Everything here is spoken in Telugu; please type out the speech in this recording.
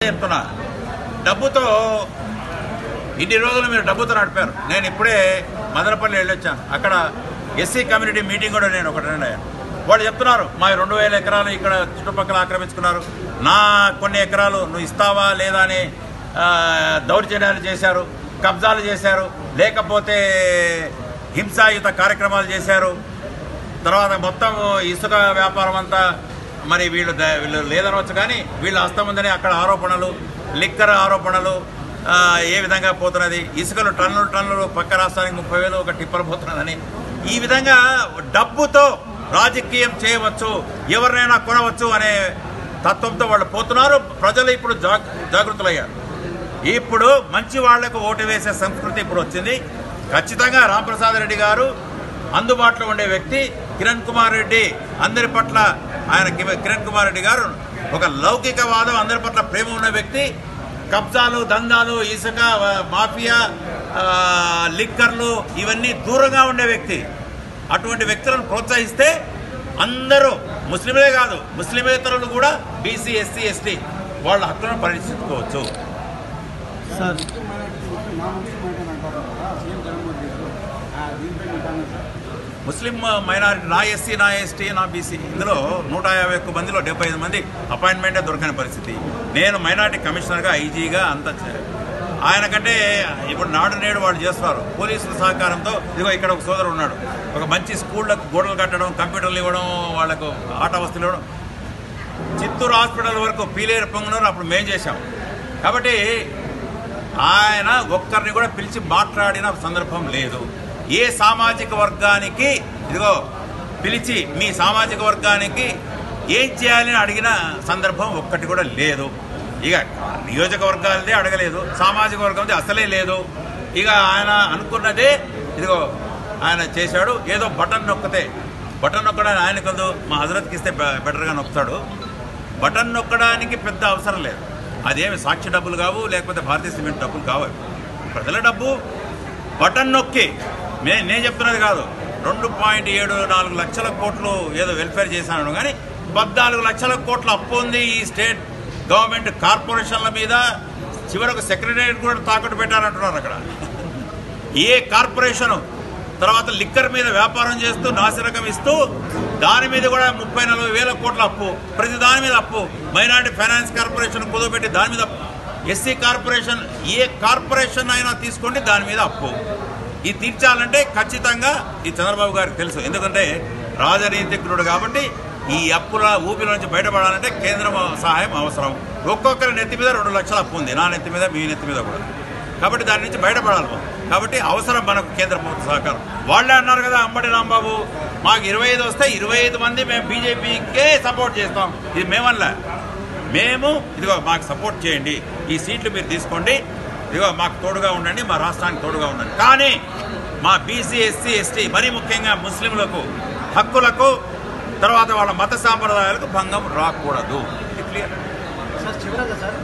చెప్తున్నా, డబ్బుతో ఇన్ని రోజులు మీరు డబ్బుతో నడిపారు. నేను ఇప్పుడే మదనపల్లి వెళ్ళొచ్చాను. అక్కడ ఎస్సీ కమ్యూనిటీ మీటింగ్ కూడా నేను ఒకటి అటెండ్ అయ్యాను. వాళ్ళు చెప్తున్నారు, మా 2000 ఎకరాలు ఇక్కడ చుట్టుపక్కల ఆక్రమించుకున్నారు, నా కొన్ని ఎకరాలు నువ్వు ఇస్తావా లేదా అని దౌర్జన్యాలు చేశారు, కబ్జాలు చేశారు, లేకపోతే హింసాయుత కార్యక్రమాలు చేశారు. తర్వాత మొత్తం ఇసుక వ్యాపారం అంతా మరి వీళ్ళు లేదనవచ్చు, కానీ వీళ్ళ హస్తం ఉందని అక్కడ ఆరోపణలు, లిక్కర్ ఆరోపణలు ఏ విధంగా పోతున్నది, ఇసుకలు టన్నులు పక్క రాష్ట్రానికి 30,000 ఒక టిప్పర్ పోతున్నదని, ఈ విధంగా డబ్బుతో రాజకీయం చేయవచ్చు, ఎవరినైనా కొనవచ్చు అనే తత్వంతో వాళ్ళు పోతున్నారు. ప్రజలు ఇప్పుడు జాగృతులయ్యారు. ఇప్పుడు మంచి వాళ్లకు ఓటు వేసే సంస్కృతి ఇప్పుడు వచ్చింది. ఖచ్చితంగా రాంప్రసాద్ రెడ్డి గారు అందుబాటులో ఉండే వ్యక్తి. కిరణ్ కుమార్ రెడ్డి అందరి పట్ల కిరణ్ కుమార్ రెడ్డి గారు ఒక లౌకికవాదం, అందరి పట్ల ప్రేమ ఉన్న వ్యక్తి. కబ్జాలు, దందాలు, ఇసుక మాఫియా, లిక్కర్లు ఇవన్నీ దూరంగా ఉండే వ్యక్తి. అటువంటి వ్యక్తులను ప్రోత్సహిస్తే అందరూ ముస్లింలే కాదు, ముస్లిమేతరులు కూడా బీసీ, ఎస్సీ, ఎస్టీ వాళ్ళ హక్కులను పరిరక్షించుకోవచ్చు. ముస్లిం మైనారిటీ, నా ఎస్సీ, నా ఎస్టీ, నా బీసీ, ఇందులో 151 మందిలో 75 మంది అపాయింట్మెంటే దొరకని పరిస్థితి. నేను మైనారిటీ కమిషనర్గా, ఐజీగా అంత ఆయన కంటే ఇప్పుడు నాడు నేడు వాళ్ళు చేస్తున్నారు పోలీసుల సహకారంతో. ఇదిగో ఇక్కడ ఒక సోదరుడు ఉన్నాడు, ఒక మంచి స్కూళ్ళకు గోడలు కట్టడం, కంప్యూటర్లు ఇవ్వడం, వాళ్ళకు ఆట వస్తువులు ఇవ్వడం. చిత్తూరు హాస్పిటల్ వరకు పీలేరు పొంగునూరు అప్పుడు మేం చేశాం. కాబట్టి ఆయన ఒక్కరిని కూడా పిలిచి మాట్లాడిన సందర్భం లేదు. ఏ సామాజిక వర్గానికి ఇదిగో పిలిచి మీ సామాజిక వర్గానికి ఏం చేయాలని అడిగిన సందర్భం ఒక్కటి కూడా లేదు. ఇక నియోజకవర్గాలదే అడగలేదు, సామాజిక వర్గంది అసలే లేదు. ఇక ఆయన అనుకున్నదే ఇదిగో ఆయన చేశాడు. ఏదో బటన్ నొక్కడానికి ఆయనకొందు మా హజరత్కి ఇస్తే బెటర్గా నొక్కుతాడు. బటన్ నొక్కడానికి పెద్ద అవసరం లేదు. అదేమి సాక్షి డబ్బులు కావు, లేకపోతే భారతీయ సిమెంట్ డబ్బులు కావు. ప్రజల డబ్బు బటన్ నొక్కి నేను చెప్తున్నది కాదు. 2.74 లక్షల కోట్లు ఏదో వెల్ఫేర్ చేశాను, కానీ 14 లక్షల కోట్ల అప్పు ఉంది ఈ స్టేట్ గవర్నమెంట్ కార్పొరేషన్ల మీద. చివరకు సెక్రటేరియట్ కూడా తాకట్టు పెట్టారంటున్నారు అక్కడ. ఏ కార్పొరేషను తర్వాత లిక్కర్ మీద వ్యాపారం చేస్తూ నాసిరకం ఇస్తూ దాని మీద కూడా 30-40 వేల కోట్ల అప్పు, ప్రతి దాని మీద అప్పు. మైనారిటీ ఫైనాన్స్ కార్పొరేషన్ కుదవపెట్టి దాని మీద అప్పు. ఎస్సీ కార్పొరేషన్, ఏ కార్పొరేషన్ అయినా తీసుకోండి దాని మీద అప్పు. ఇది తీర్చాలంటే ఖచ్చితంగా ఈ చంద్రబాబు గారికి తెలుసు, ఎందుకంటే రాజనీతిజ్ఞుడు కాబట్టి. ఈ అప్పుల ఊపిల నుంచి బయటపడాలంటే కేంద్రం సహాయం అవసరం. ఒక్కొక్కరి నెత్తి మీద 2 లక్షల అప్పు ఉంది, నా నెత్తి మీద, మీ నెత్తి మీద కూడా. కాబట్టి దాని నుంచి బయటపడాలి. కాబట్టి అవసరం మనకు కేంద్ర ప్రభుత్వ సహకారం. వాళ్ళే అన్నారు కదా అంబటి రాంబాబు, మాకు 25 వస్తే 25 మంది మేము బీజేపీకే సపోర్ట్ చేస్తాం. ఇది మేమల్లా, మేము ఇదిగో మాకు సపోర్ట్ చేయండి, ఈ సీట్లు మీరు తీసుకోండి, ఇదిగో మాకు తోడుగా ఉండండి, మా రాష్ట్రానికి తోడుగా ఉండండి. కానీ మా బీసీ, ఎస్సీ, ఎస్టీ, మరీ ముఖ్యంగా ముస్లింలకు హక్కులకు, తర్వాత వాళ్ళ మత సాంప్రదాయాలకు భంగం రాకూడదు. ఇది క్లియర్. సార్ చివరగా సార్